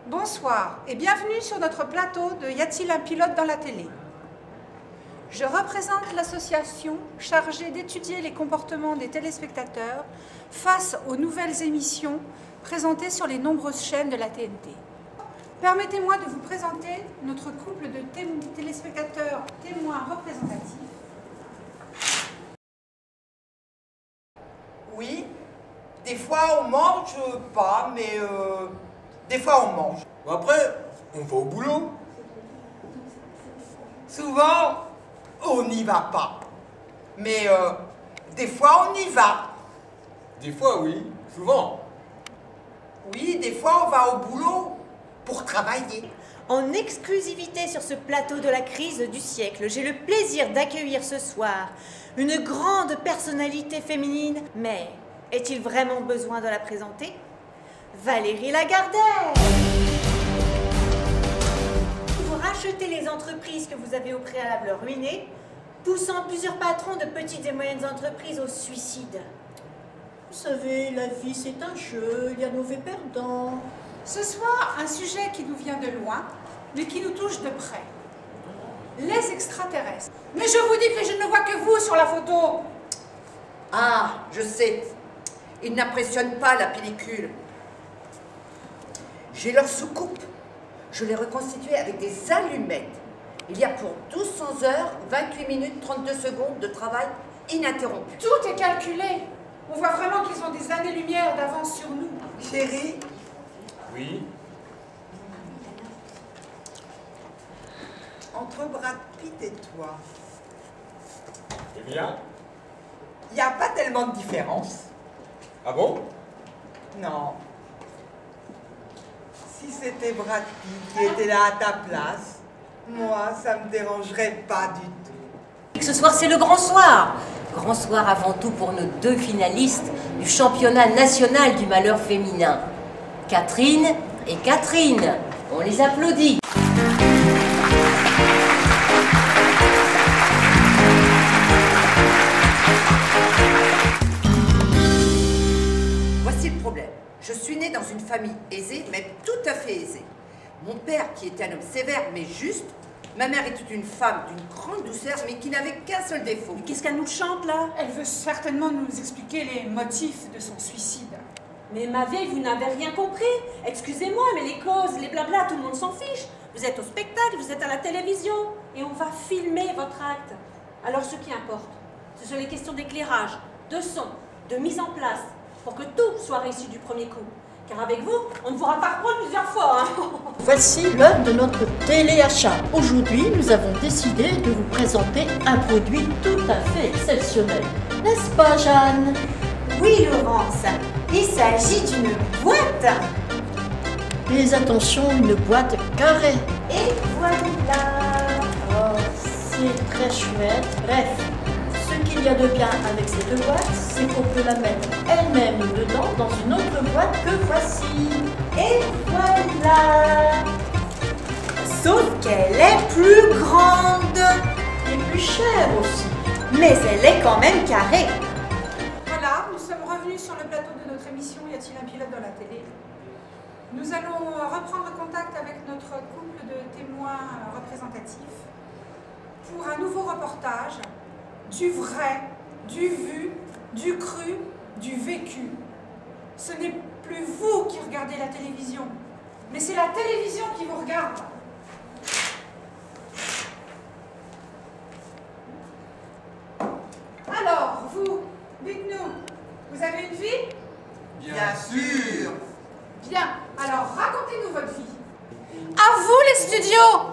Bonsoir et bienvenue sur notre plateau de Y a-t-il un pilote dans la télé? Je représente l'association chargée d'étudier les comportements des téléspectateurs face aux nouvelles émissions présentées sur les nombreuses chaînes de la TNT. Permettez-moi de vous présenter notre couple de téléspectateurs témoins représentatifs. Oui, des fois on mange pas, mais des fois on mange. Après, on va au boulot. Souvent, on n'y va pas. Mais des fois on y va. Des fois, oui. Souvent. Oui, des fois on va au boulot pour travailler. En exclusivité sur ce plateau de la crise du siècle, j'ai le plaisir d'accueillir ce soir une grande personnalité féminine. Mais est-il vraiment besoin de la présenter? Valérie Lagardère! Vous rachetez les entreprises que vous avez au préalable ruinées, poussant plusieurs patrons de petites et moyennes entreprises au suicide. Vous savez, la vie c'est un jeu, il y a mauvais perdants. Ce soir, un sujet qui nous vient de loin, mais qui nous touche de près. Les extraterrestres. Mais je vous dis que je ne vois que vous sur la photo. Ah, je sais. Ils n'impressionnent pas la pellicule. J'ai leur soucoupe. Je l'ai reconstituée avec des allumettes. Il y a pour 1200 heures, 28 minutes, 32 secondes de travail ininterrompu. Tout est calculé. On voit vraiment qu'ils ont des années-lumière d'avance sur nous. Chérie, Oui. entre Brad Pitt et toi, Eh bien. il n'y a pas tellement de différence. Ah bon? Non. Si c'était Brad Pitt qui était là à ta place, moi, ça me dérangerait pas du tout. Ce soir, c'est le grand soir. Grand soir avant tout pour nos deux finalistes du championnat national du malheur féminin. Catherine et Catherine. On les applaudit. Voici le problème. Je suis née dans une famille aisée, même tout à fait aisée. Mon père, qui était un homme sévère mais juste, ma mère était une femme d'une grande douceur, mais qui n'avait qu'un seul défaut. Qu'est-ce qu'elle nous chante là? Elle veut certainement nous expliquer les motifs de son suicide. Mais ma vieille, vous n'avez rien compris. Excusez-moi, mais les causes, les blablas, tout le monde s'en fiche. Vous êtes au spectacle, vous êtes à la télévision, et on va filmer votre acte. Alors ce qui importe, ce sont les questions d'éclairage, de son, de mise en place, pour que tout soit réussi du premier coup. Car avec vous, on ne pourra pas reprendre plusieurs fois. Hein. Voici l'heure de notre téléachat. Aujourd'hui, nous avons décidé de vous présenter un produit tout à fait exceptionnel. N'est-ce pas, Jeanne? Oui, Laurence, il s'agit d'une boîte. Mais attention, une boîte carrée. Et voilà. Oh, c'est très chouette. Bref, ce qu'il y a de bien avec ces deux boîtes, c'est qu'on peut la mettre elle-même dedans dans une autre boîte que voici. Et voilà. Sauf qu'elle est plus grande. Et plus chère aussi. Mais elle est quand même carrée. Voilà, nous sommes revenus sur le plateau de notre émission Y a-t-il un pilote dans la télé? Nous allons reprendre contact avec notre couple de témoins représentatifs pour un nouveau reportage du vrai, du vu, du cru, du vécu. Ce n'est plus vous qui regardez la télévision, mais c'est la télévision qui vous regarde. Alors, vous, dites-nous, vous avez une vie? Bien sûr. Bien, alors racontez-nous votre vie. À vous les studios!